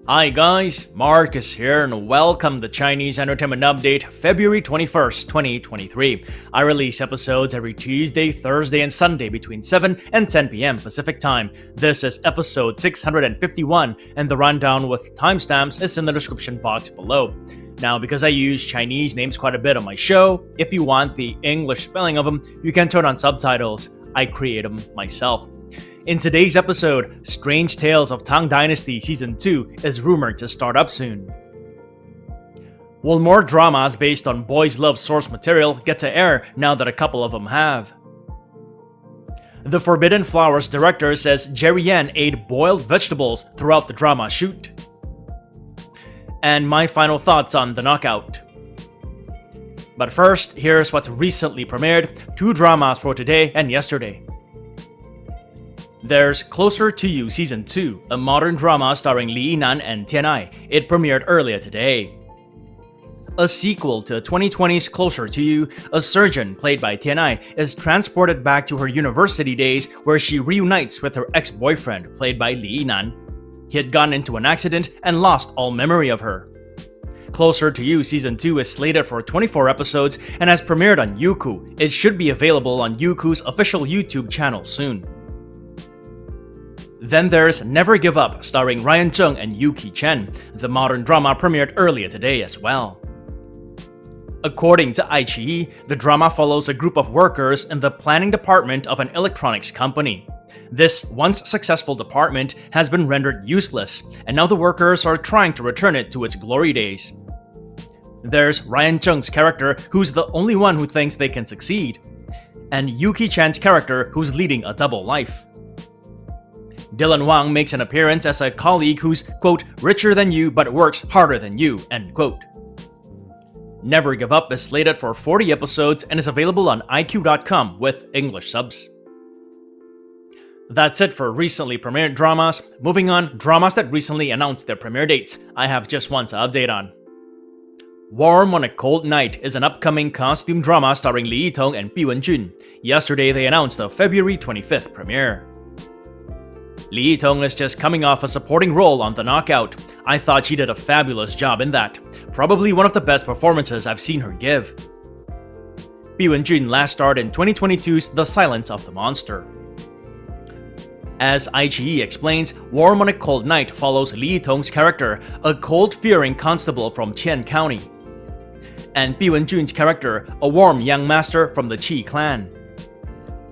Hi guys, Marcus here and welcome to Chinese Entertainment Update, February 21st, 2023. I release episodes every Tuesday, Thursday, and Sunday between 7 and 10 p.m. Pacific Time. This is episode 651 and the rundown with timestamps is in the description box below. Now, because I use Chinese names quite a bit on my show, if you want the English spelling of them, you can turn on subtitles. I create them myself. In today's episode, Strange Tales of Tang Dynasty Season 2 is rumored to start up soon. Will more dramas based on boys' love source material get to air now that a couple of them have? The Forbidden Flowers director says Yitian ate boiled vegetables throughout the drama shoot. And my final thoughts on The Knockout. But first, here's what's recently premiered, 2 dramas for today and yesterday. There's Closer to You Season 2, a modern drama starring Li Yinan and Tian Ai. It premiered earlier today. A sequel to 2020's Closer to You, a surgeon played by Tian Ai is transported back to her university days where she reunites with her ex-boyfriend played by Li Yinan. He had gotten into an accident and lost all memory of her. Closer to You Season 2 is slated for 24 episodes and has premiered on Youku. It should be available on Youku's official YouTube channel soon. Then there's Never Give Up, starring Ryan Zheng and Yuki Chen. The modern drama premiered earlier today as well. According to iQIYI, the drama follows a group of workers in the planning department of an electronics company. This once successful department has been rendered useless, and now the workers are trying to return it to its glory days. There's Ryan Zheng's character, who's the only one who thinks they can succeed, and Yuki Chan's character, who's leading a double life. Dylan Wang makes an appearance as a colleague who's, quote, richer than you but works harder than you, end quote. Never Give Up is slated for 40 episodes and is available on iq.com with English subs. That's it for recently premiered dramas. Moving on, dramas that recently announced their premiere dates. I have just one to update on. Warm on a Cold Night is an upcoming costume drama starring Li Yitong and Bi Wenjun. Yesterday they announced the February 25th premiere. Li Yitong is just coming off a supporting role on The Knockout. I thought she did a fabulous job in that. Probably one of the best performances I've seen her give. Bi Wenjun last starred in 2022's The Silence of the Monster. As iQIYI explains, Warm on a Cold Night follows Li Yitong's character, a cold-fearing constable from Tian County, and Bi Wenjun's character, a warm young master from the Qi clan.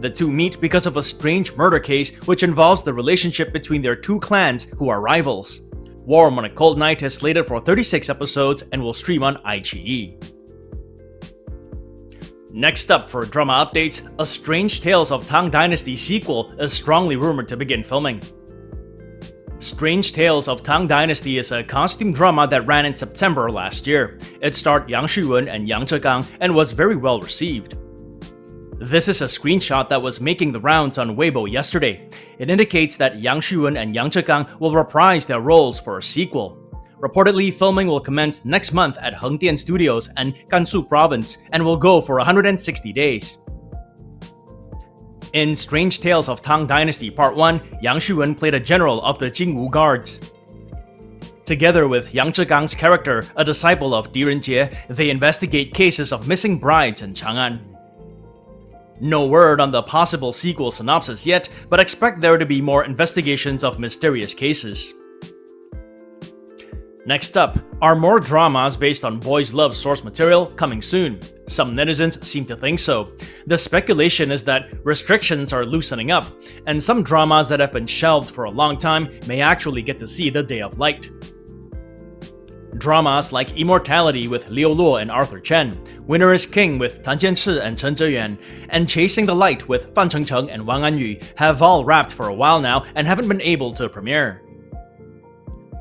The two meet because of a strange murder case which involves the relationship between their two clans who are rivals. Warm on a Cold Night is slated for 36 episodes and will stream on iQIYI. Next up for drama updates, a Strange Tales of Tang Dynasty sequel is strongly rumored to begin filming. Strange Tales of Tang Dynasty is a costume drama that ran in September last year. It starred Yang Xuwen and Yang Zhegang and was very well received. This is a screenshot that was making the rounds on Weibo yesterday. It indicates that Yang Xuwen and Yang Zhegang will reprise their roles for a sequel. Reportedly, filming will commence next month at Hengdian Studios and Gansu Province and will go for 160 days. In Strange Tales of Tang Dynasty Part 1, Yang Xuwen played a general of the Jingwu Guards. Together with Yang Zhegang's character, a disciple of Di Renjie, they investigate cases of missing brides in Chang'an. No word on the possible sequel synopsis yet, but expect there to be more investigations of mysterious cases. Next up, are more dramas based on boys' love source material coming soon? Some netizens seem to think so. The speculation is that restrictions are loosening up, and some dramas that have been shelved for a long time may actually get to see the day of light. Dramas like Immortality with Liu Luo and Arthur Chen, Winner is King with Tan Jianchi and Chen Zheyuan, and Chasing the Light with Fan Chengcheng and Wang Anyu have all wrapped for a while now and haven't been able to premiere.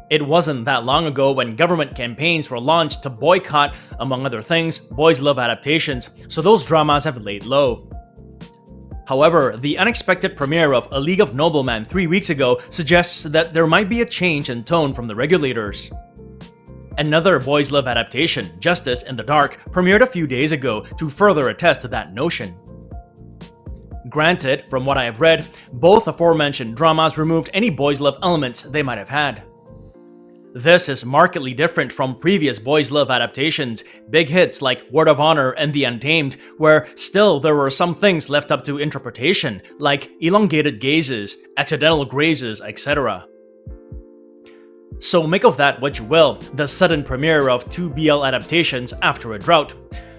It wasn't that long ago when government campaigns were launched to boycott, among other things, boys' love adaptations, so those dramas have laid low. However, the unexpected premiere of A League of Noblemen 3 weeks ago suggests that there might be a change in tone from the regulators. Another boys' love adaptation, Justice in the Dark, premiered a few days ago to further attest to that notion. Granted, from what I have read, both aforementioned dramas removed any boys' love elements they might have had. This is markedly different from previous boys' love adaptations, big hits like Word of Honor and The Untamed, where still there were some things left up to interpretation, like elongated gazes, accidental grazes, etc. So make of that what you will, the sudden premiere of 2 BL adaptations after a drought.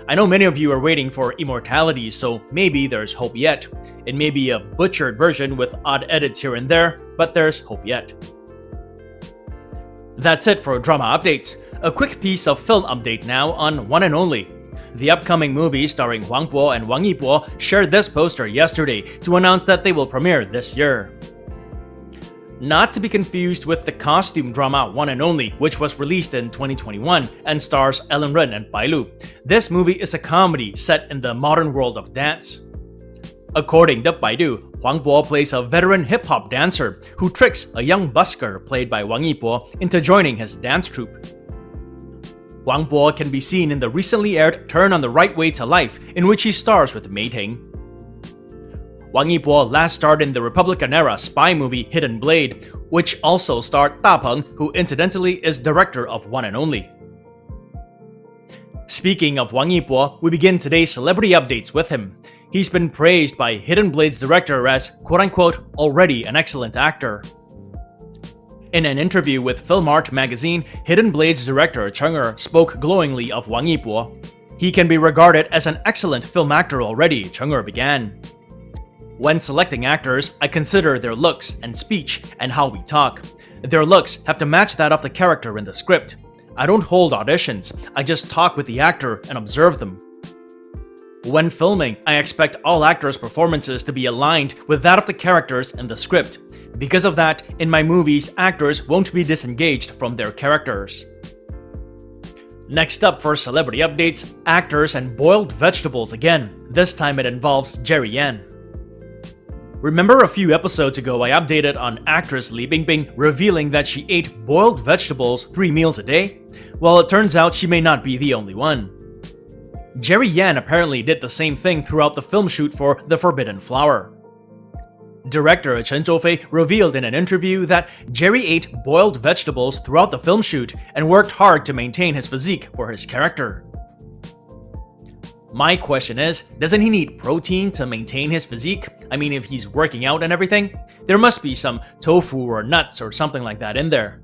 I know many of you are waiting for immortality, so maybe there's hope yet. It may be a butchered version with odd edits here and there, but there's hope yet. That's it for drama updates. A quick piece of film update now on One and Only. The upcoming movie starring Wang Bo and Wang Yibo shared this poster yesterday to announce that they will premiere this year. Not to be confused with the costume drama One and Only, which was released in 2021 and stars Ellen Ren and Bai Lu. This movie is a comedy set in the modern world of dance. According to Baidu, Wang Bo plays a veteran hip-hop dancer who tricks a young busker played by Wang Yibo into joining his dance troupe. Wang Bo can be seen in the recently aired Turn on the Right Way to Life, in which he stars with Mei Ting. Wang Yibo last starred in the Republican-era spy movie Hidden Blade, which also starred Da Peng, who incidentally is director of One and Only. Speaking of Wang Yibo, we begin today's celebrity updates with him. He's been praised by Hidden Blade's director as quote-unquote already an excellent actor. In an interview with Film Art magazine, Hidden Blade's director Cheng Er spoke glowingly of Wang Yibo. He can be regarded as an excellent film actor already, Cheng Er began. When selecting actors, I consider their looks and speech and how we talk. Their looks have to match that of the character in the script. I don't hold auditions, I just talk with the actor and observe them. When filming, I expect all actors' performances to be aligned with that of the characters in the script. Because of that, in my movies, actors won't be disengaged from their characters. Next up for celebrity updates, actors and boiled vegetables again. This time it involves Jerry Yan. Remember a few episodes ago I updated on actress Li Bingbing revealing that she ate boiled vegetables 3 meals a day? Well, it turns out she may not be the only one. Jerry Yan apparently did the same thing throughout the film shoot for The Forbidden Flower. Director Chen Zhoufei revealed in an interview that Jerry ate boiled vegetables throughout the film shoot and worked hard to maintain his physique for his character. My question is, doesn't he need protein to maintain his physique? I mean, if he's working out and everything? There must be some tofu or nuts or something like that in there.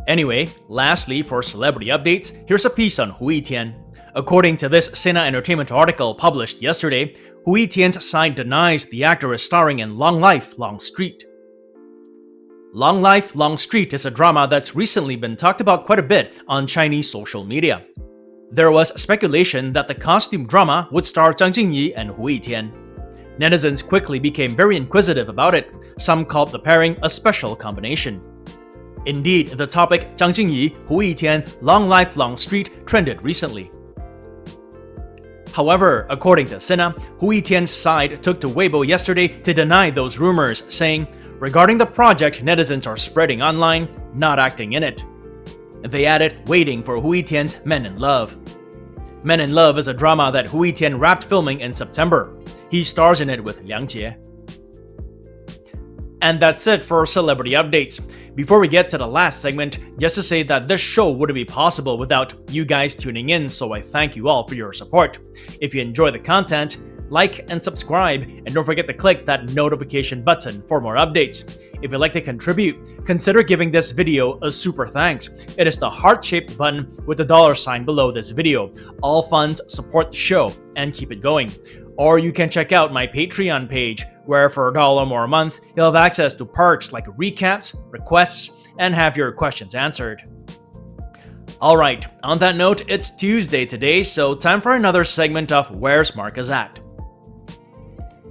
Anyway, lastly for celebrity updates, here's a piece on Hu Yitian. According to this Sina Entertainment article published yesterday, Hu Yitian's side denies the actor is starring in Long Life, Long Street. Long Life, Long Street is a drama that's recently been talked about quite a bit on Chinese social media. There was speculation that the costume drama would star Zhang Jingyi and Hu Yitian. Netizens quickly became very inquisitive about it. Some called the pairing a special combination. Indeed, the topic Zhang Jingyi, Hu Yitian, Long Life, Long Street trended recently. However, according to Sina, Hu Yitian's side took to Weibo yesterday to deny those rumors, saying, regarding the project netizens are spreading online, not acting in it. They added, waiting for Hu Yitian's Men in Love. Men in Love is a drama that Hu Yitian wrapped filming in September. He stars in it with Liang Jie. And that's it for celebrity updates. Before we get to the last segment, just to say that this show wouldn't be possible without you guys tuning in, so I thank you all for your support. If you enjoy the content, like and subscribe, and don't forget to click that notification button for more updates. If you'd like to contribute, consider giving this video a super thanks. It is the heart-shaped button with the $sign below this video. All funds support the show and keep it going. Or you can check out my Patreon page, where for $1 more a month, you'll have access to perks like recaps, requests, and have your questions answered. Alright, on that note, it's Tuesday today, so time for another segment of Where's Marcus At?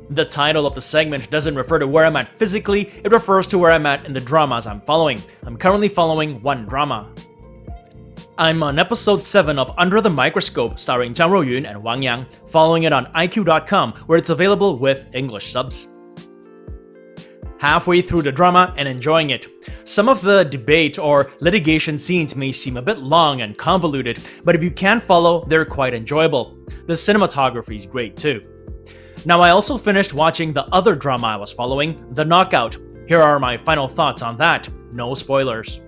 The title of the segment doesn't refer to where I'm at physically, it refers to where I'm at in the dramas I'm following. I'm currently following one drama. I'm on episode 7 of Under the Microscope starring Zhang Rouyun and Wang Yang, following it on iq.com where it's available with English subs. Halfway through the drama and enjoying it. Some of the debate or litigation scenes may seem a bit long and convoluted, but if you can follow, they're quite enjoyable. The cinematography is great too. Now I also finished watching the other drama I was following, The Knockout. Here are my final thoughts on that, no spoilers.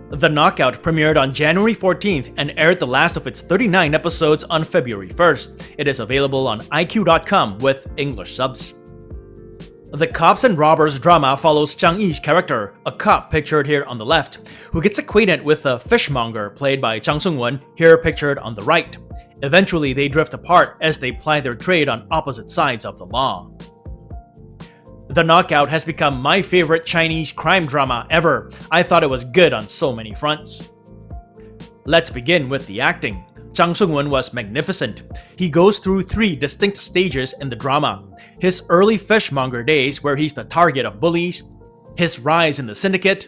The Knockout premiered on January 14th and aired the last of its 39 episodes on February 1st. It is available on iq.com with English subs. The Cops and Robbers drama follows Zhang Yi's character, a cop pictured here on the left, who gets acquainted with a fishmonger played by Zhang Sungwen, here pictured on the right. Eventually, they drift apart as they ply their trade on opposite sides of the law. The Knockout has become my favorite Chinese crime drama ever. I thought it was good on so many fronts. Let's begin with the acting. Zhang Sungwen was magnificent. He goes through 3 distinct stages in the drama. His early fishmonger days where he's the target of bullies, his rise in the syndicate,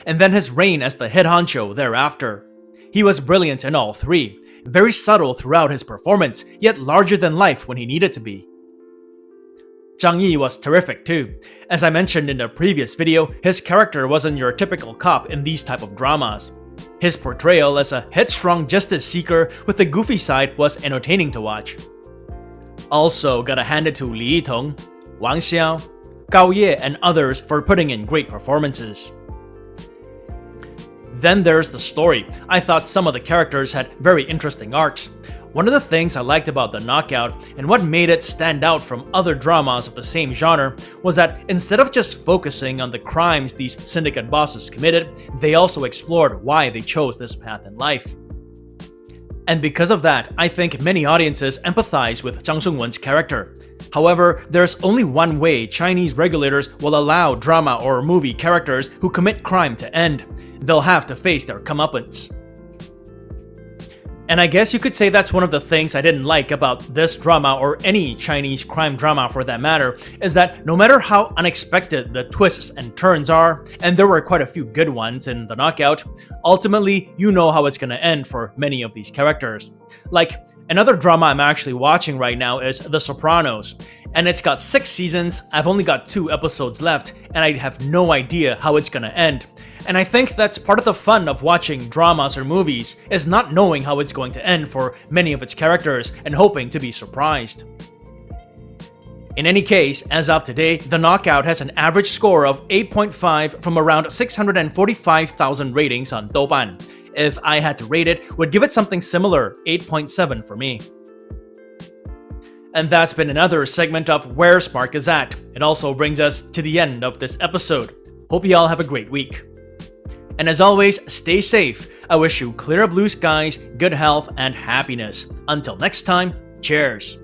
and then his reign as the head honcho thereafter. He was brilliant in all 3, very subtle throughout his performance, yet larger than life when he needed to be. Zhang Yi was terrific too. As I mentioned in a previous video, his character wasn't your typical cop in these type of dramas. His portrayal as a headstrong justice seeker with a goofy side was entertaining to watch. Also gotta hand it to Li Yitong, Wang Xiao, Gao Ye, and others for putting in great performances. Then there's the story. I thought some of the characters had very interesting arcs. One of the things I liked about The Knockout, and what made it stand out from other dramas of the same genre, was that instead of just focusing on the crimes these syndicate bosses committed, they also explored why they chose this path in life. And because of that, I think many audiences empathize with Zhang Sungwen's character. However, there's only one way Chinese regulators will allow drama or movie characters who commit crime to end. They'll have to face their comeuppance. And I guess you could say that's one of the things I didn't like about this drama, or any Chinese crime drama for that matter, is that no matter how unexpected the twists and turns are, and there were quite a few good ones in The Knockout, ultimately you know how it's gonna end for many of these characters. Like, another drama I'm actually watching right now is The Sopranos, and it's got 6 seasons, I've only got 2 episodes left, and I have no idea how it's gonna end. And I think that's part of the fun of watching dramas or movies, is not knowing how it's going to end for many of its characters and hoping to be surprised. In any case, as of today, The Knockout has an average score of 8.5 from around 645,000 ratings on Douban. If I had to rate it, would give it something similar, 8.7 for me. And that's been another segment of Where Spark Is At. It also brings us to the end of this episode. Hope you all have a great week. And as always, stay safe. I wish you clear blue skies, good health, and happiness. Until next time, cheers!